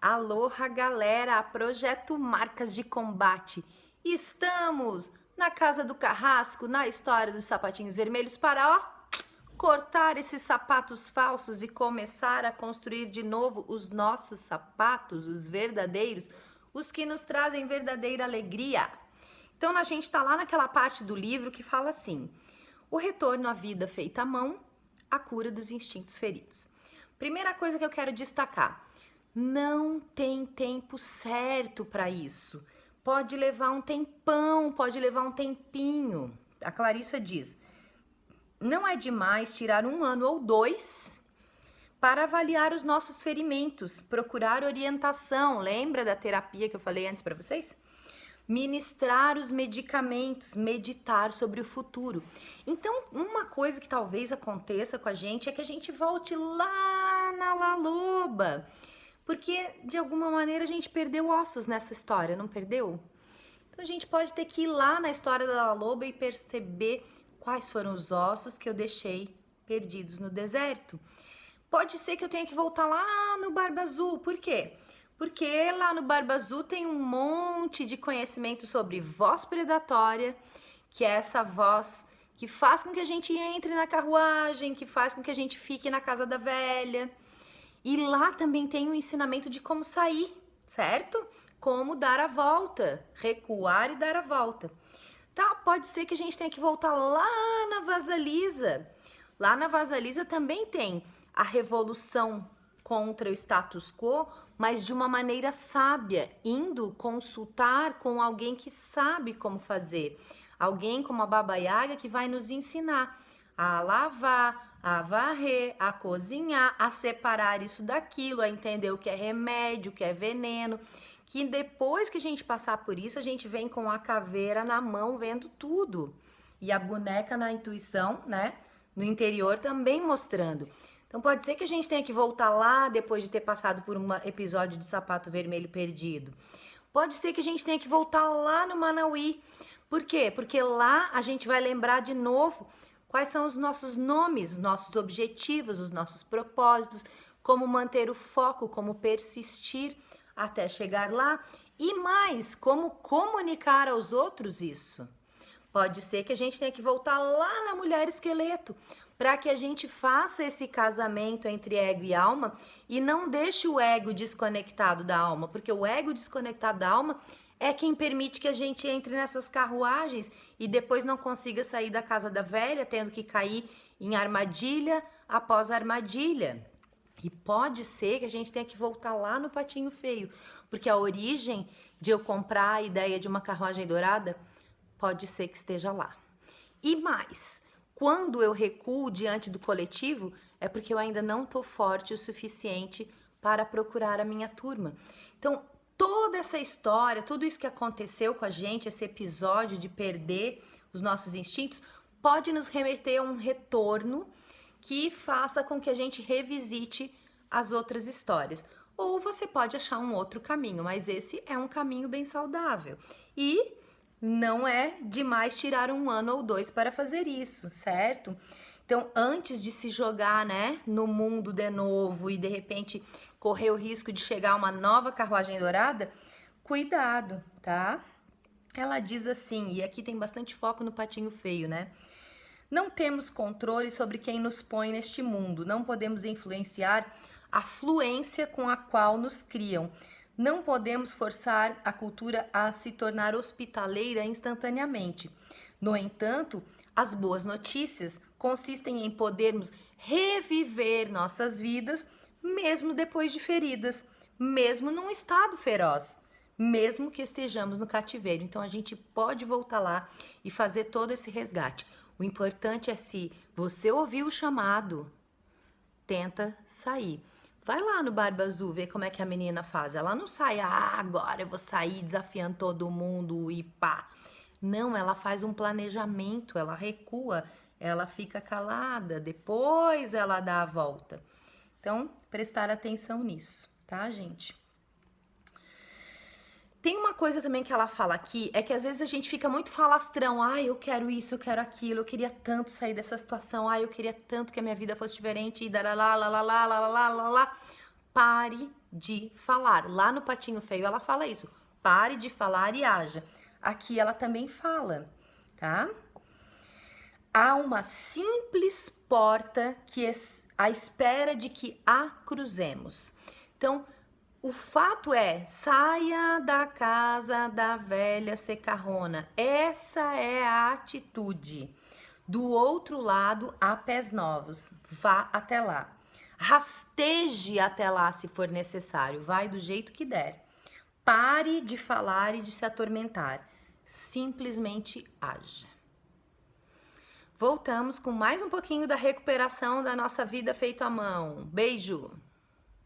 Aloha, galera! Projeto Marcas de Combate. Estamos na Casa do Carrasco, na história dos sapatinhos vermelhos para, cortar esses sapatos falsos e começar a construir de novo os nossos sapatos, os verdadeiros, os que nos trazem verdadeira alegria. Então, a gente está lá naquela parte do livro que fala assim: o retorno à vida feita à mão, a cura dos instintos feridos. Primeira coisa que eu quero destacar: não tem tempo certo para isso. Pode levar um tempão, pode levar um tempinho. A Clarissa diz: não é demais tirar 1 ano ou 2 para avaliar os nossos ferimentos, procurar orientação. Lembra da terapia que eu falei antes para vocês? Ministrar os medicamentos, meditar sobre o futuro. Então, uma coisa que talvez aconteça com a gente é que a gente volte lá na La Loba, porque de alguma maneira a gente perdeu ossos nessa história, não perdeu? Então a gente pode ter que ir lá na história da La Loba e perceber quais foram os ossos que eu deixei perdidos no deserto. Pode ser que eu tenha que voltar lá no Barba Azul. Por quê? Porque lá no Barba Azul tem um monte de conhecimento sobre voz predatória, que é essa voz que faz com que a gente entre na carruagem, que faz com que a gente fique na casa da velha. E lá também tem um ensinamento de como sair, certo? Como dar a volta, recuar e dar a volta. Tá, pode ser que a gente tenha que voltar lá na Vasalisa. Lá na Vasalisa também tem a revolução contra o status quo, mas de uma maneira sábia, indo consultar com alguém que sabe como fazer. Alguém como a Baba Yaga que vai nos ensinar a lavar, a varrer, a cozinhar, a separar isso daquilo, a entender o que é remédio, o que é veneno. Que depois que a gente passar por isso, a gente vem com a caveira na mão vendo tudo. E a boneca na intuição, né? No interior também mostrando. Então pode ser que a gente tenha que voltar lá depois de ter passado por um episódio de sapato vermelho perdido. Pode ser que a gente tenha que voltar lá no Manauí. Por quê? Porque lá a gente vai lembrar de novo quais são os nossos nomes, os nossos objetivos, os nossos propósitos, como manter o foco, como persistir até chegar lá e mais, como comunicar aos outros isso. Pode ser que a gente tenha que voltar lá na mulher esqueleto para que a gente faça esse casamento entre ego e alma e não deixe o ego desconectado da alma, porque o ego desconectado da alma é quem permite que a gente entre nessas carruagens e depois não consiga sair da casa da velha, tendo que cair em armadilha após armadilha. E pode ser que a gente tenha que voltar lá no patinho feio, porque a origem de eu comprar a ideia de uma carruagem dourada pode ser que esteja lá. E mais, quando eu recuo diante do coletivo, é porque eu ainda não estou forte o suficiente para procurar a minha turma. Então, toda essa história, tudo isso que aconteceu com a gente, esse episódio de perder os nossos instintos, pode nos remeter a um retorno que faça com que a gente revisite as outras histórias. Ou você pode achar um outro caminho, mas esse é um caminho bem saudável. E não é demais tirar 1 ano ou 2 para fazer isso, certo? Então, antes de se jogar, né, no mundo de novo e de repente correr o risco de chegar uma nova carruagem dourada, cuidado, tá? Ela diz assim, e aqui tem bastante foco no patinho feio, né? Não temos controle sobre quem nos põe neste mundo, não podemos influenciar a fluência com a qual nos criam. Não podemos forçar a cultura a se tornar hospitaleira instantaneamente. No entanto, as boas notícias consistem em podermos reviver nossas vidas, mesmo depois de feridas, mesmo num estado feroz, mesmo que estejamos no cativeiro. Então a gente pode voltar lá e fazer todo esse resgate. O importante é, se você ouviu o chamado, tenta sair. Vai lá no Barba Azul ver como é que a menina faz. Ela não sai, agora eu vou sair desafiando todo mundo e pá. Não, ela faz um planejamento, ela recua, ela fica calada, depois ela dá a volta. Então, prestar atenção nisso, tá, gente? Tem uma coisa também que ela fala aqui, é que às vezes a gente fica muito falastrão. Eu quero isso, eu quero aquilo, eu queria tanto sair dessa situação, eu queria tanto que a minha vida fosse diferente, e lá. pare de falar. Lá no Patinho Feio ela fala isso. Pare de falar e haja. Aqui ela também fala, tá? Há uma simples porta que à espera de que a cruzemos. Então, o fato é, saia da casa da velha secarrona. Essa é a atitude. Do outro lado, há pés novos. Vá até lá. Rasteje até lá se for necessário. Vai do jeito que der. Pare de falar e de se atormentar. Simplesmente haja. Voltamos com mais um pouquinho da recuperação da nossa vida feita à mão. Beijo!